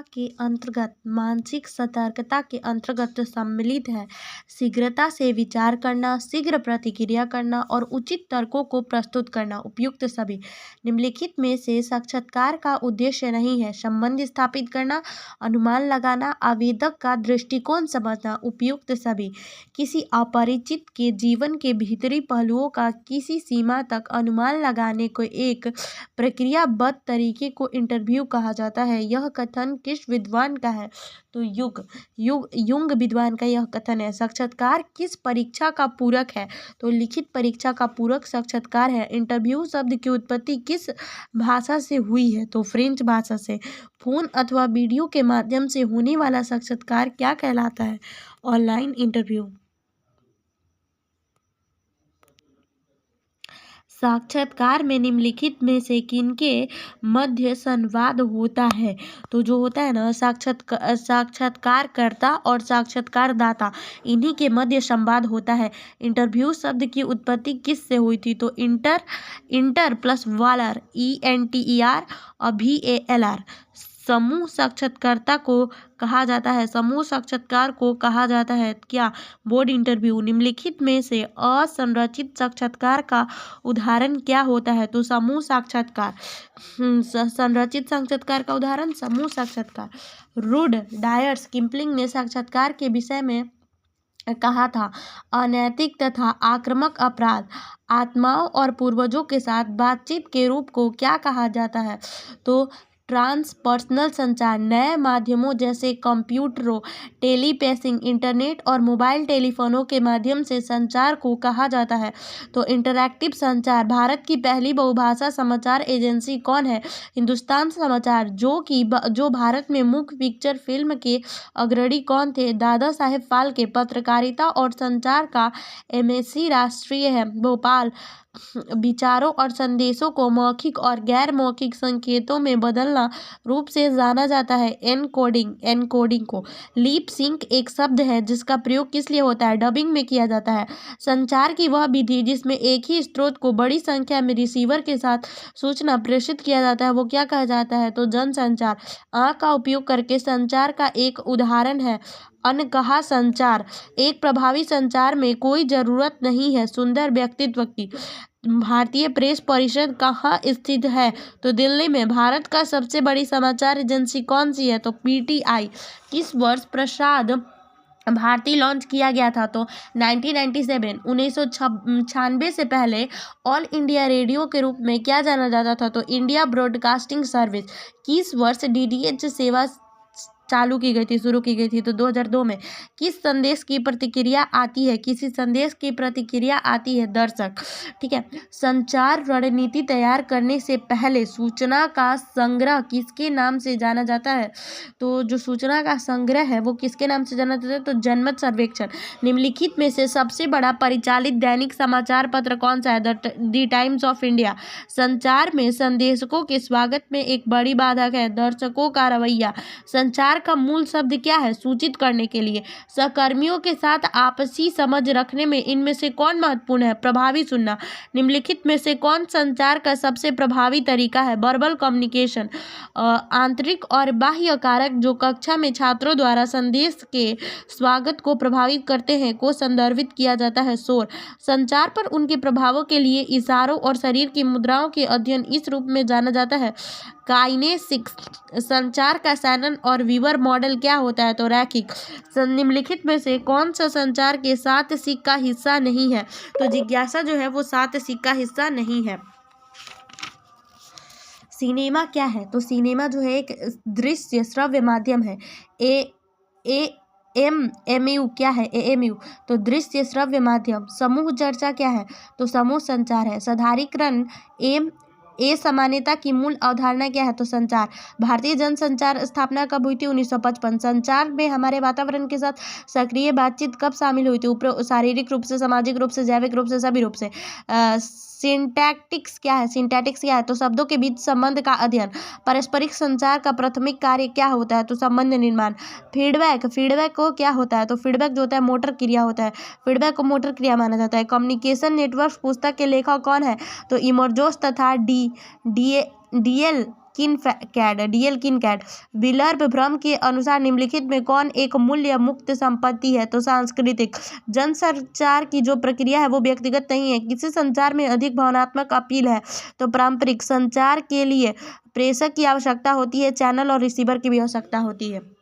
के अंतर्गत मानसिक सतर्कता के अंतर्गत सम्मिलित है। शीघ्रता से विचार करना, शीघ्र प्रतिक्रिया करना और उचित तर्कों को प्रस्तुत करना। उपयुक्त सभी निम्नलिखित में से साक्षात्कार का उद्देश्य नहीं है। संबंध स्थापित करना, अनुमान लगाना, आवेदक का दृष्टिकोण समझना। उपयुक्त सभी किसी अपरिचित के जीवन के भीतरी पहलुओं का किसी सीमा तक अनुमान लगाने को एक प्रक्रियाबद्ध तरीके को इंटरव्यू कहा जाता है। यह कथन किस विद्वान का है? तो युंग विद्वान का यह कथन है। साक्षात्कार किस परीक्षा का पूरक है? तो लिखित परीक्षा का पूरक साक्षात्कार है। इंटरव्यू शब्द की उत्पत्ति किस भाषा से हुई है? तो फ्रेंच भाषा से। फोन अथवा वीडियो के माध्यम से होने वाला साक्षात्कार क्या कहलाता है? Online interview. साक्षात्कार में निम्नलिखित में से किनके मध्य संवाद होता है? तो जो होता है ना साक्षात्कारकर्ता और साक्षात्कारदाता, इन्हीं के मध्य संवाद होता है। इंटरव्यू शब्द की उत्पत्ति किस से हुई थी? तो इंटर प्लस वालर, ENTER और VALR। समूह साक्षात्कारता को कहा जाता है, समूह साक्षात्कार को कहा जाता है क्या? Board interview. निम्नलिखित में से असंरचित साक्षात्कार का उदाहरण क्या होता है? तो समूह साक्षात्कार। संरचित साक्षात्कार का उदाहरण समूह साक्षात्कार। रूड डायर्स किपलिंग ने साक्षात्कार के विषय में कहा था, अनैतिक तथा आक्रामक अपराध। आत्माओं और पूर्वजों के साथ बातचीत के रूप को क्या कहा जाता है? तो ट्रांसपर्सनल संचार। नए माध्यमों जैसे कंप्यूटरों, टेलीपैथिंग, इंटरनेट और मोबाइल टेलीफोनों के माध्यम से संचार को कहा जाता है। तो इंटरैक्टिव संचार। भारत की पहली बहुभाषा समाचार एजेंसी कौन है? हिंदुस्तान समाचार। जो भारत में मुख्य पिक्चर फिल्म के अग्रणी कौन थे? दादा साहेब फाल्के। पत्रकारिता और संचार का MSc राष्ट्रीय है, भोपाल। विचारों और संदेशों को मौखिक और गैर मौखिक संकेतों में बदलना रूप से जाना जाता है, एनकोडिंग को। लीप सिंक एक शब्द है जिसका प्रयोग किस लिए होता है? डबिंग में किया जाता है। संचार की वह विधि जिसमें एक ही स्रोत को बड़ी संख्या में रिसीवर के साथ सूचना प्रेषित किया जाता है, वो क्या कहा जाता है? तो जनसंचार। आंख का उपयोग करके संचार का एक उदाहरण है अनकहा संचार। एक प्रभावी संचार में कोई जरूरत नहीं है सुंदर व्यक्तित्व की। भारतीय प्रेस परिषद कहाँ स्थित है? तो दिल्ली में। भारत का सबसे बड़ी समाचार एजेंसी कौन सी है? तो PTI। किस वर्ष प्रसार भारती लॉन्च किया गया था? तो 1997। 1996 से पहले ऑल इंडिया रेडियो के रूप में क्या जाना जाता था? तो इंडिया ब्रॉडकास्टिंग सर्विस। किस वर्ष DDH सेवा शुरू की गई थी? तो 2002 में। किसी संदेश की प्रतिक्रिया आती है दर्शक। ठीक है। संचार रणनीति तैयार करने से पहले सूचना का संग्रह किसके नाम से जाना जाता है? तो जो सूचना का संग्रह है वो किसके नाम से जाना जाता है? तो जनमत सर्वेक्षण। निम्नलिखित में से सबसे बड़ा परिचालित दैनिक समाचार पत्र कौन सा है? The times of India. संचार में संदेशकों के स्वागत में एक बड़ी बाधक है दर्शकों का रवैया। संचार का मूल शब्द क्या है? सूचित करने के लिए। सहकर्मियों के साथ आपसी समझ रखने में इनमें से कौन महत्वपूर्ण है? प्रभावी सुनना। निम्नलिखित में से कौन संचार का सबसे प्रभावी तरीका है? Verbal communication. आंतरिक और बाह्य कारक जो कक्षा में छात्रों द्वारा संदेश के स्वागत को प्रभावित करते हैं को संदर्भित किया जाता है शोर। संचार पर उनके प्रभावों के लिए इशारों और शरीर की मुद्राओं के अध्ययन इस रूप में जाना जाता है काइनेसिक्स। संचार का शैनन और वीवर मॉडल क्या होता है? तो रैखिक। निम्नलिखित में से कौन सा संचार के सात सीख का हिस्सा नहीं है? तो जिज्ञासा जो है वो सात सीख का हिस्सा नहीं है। सिनेमा क्या है? तो सिनेमा जो है एक दृश्य श्रव्य माध्यम है। AMU क्या है? AMU तो दृश्य श्रव्य माध्यम। समूह चर्चा क्या है? तो समूह संचार है। साधारणीकरण समानता की मूल अवधारणा क्या है? तो संचार। भारतीय जनसंचार स्थापना कब हुई थी? 1955। संचार में हमारे वातावरण के साथ सक्रिय बातचीत कब शामिल हुई थी? शारीरिक रूप से, सामाजिक रूप से, जैविक रूप से, सभी रूप से। सिंटैक्टिक्स क्या है? तो शब्दों के बीच संबंध का अध्ययन। पारस्परिक संचार का प्राथमिक कार्य क्या होता है? तो संबंध निर्माण। फीडबैक को क्या होता है? तो फीडबैक जो होता है मोटर क्रिया होता है। फीडबैक को मोटर क्रिया माना जाता है। कम्युनिकेशन नेटवर्क पुस्तक के लेखक कौन है? तो इमर्जोस तथा DL किनकैड। विलर्भ भ्रम के अनुसार निम्नलिखित में कौन एक मूल्य मुक्त संपत्ति है? तो सांस्कृतिक। जनसंचार की जो प्रक्रिया है वो व्यक्तिगत नहीं है। किसी संचार में अधिक भावनात्मक अपील है? तो पारंपरिक। संचार के लिए प्रेषक की आवश्यकता होती है, चैनल और रिसीवर की भी आवश्यकता होती है।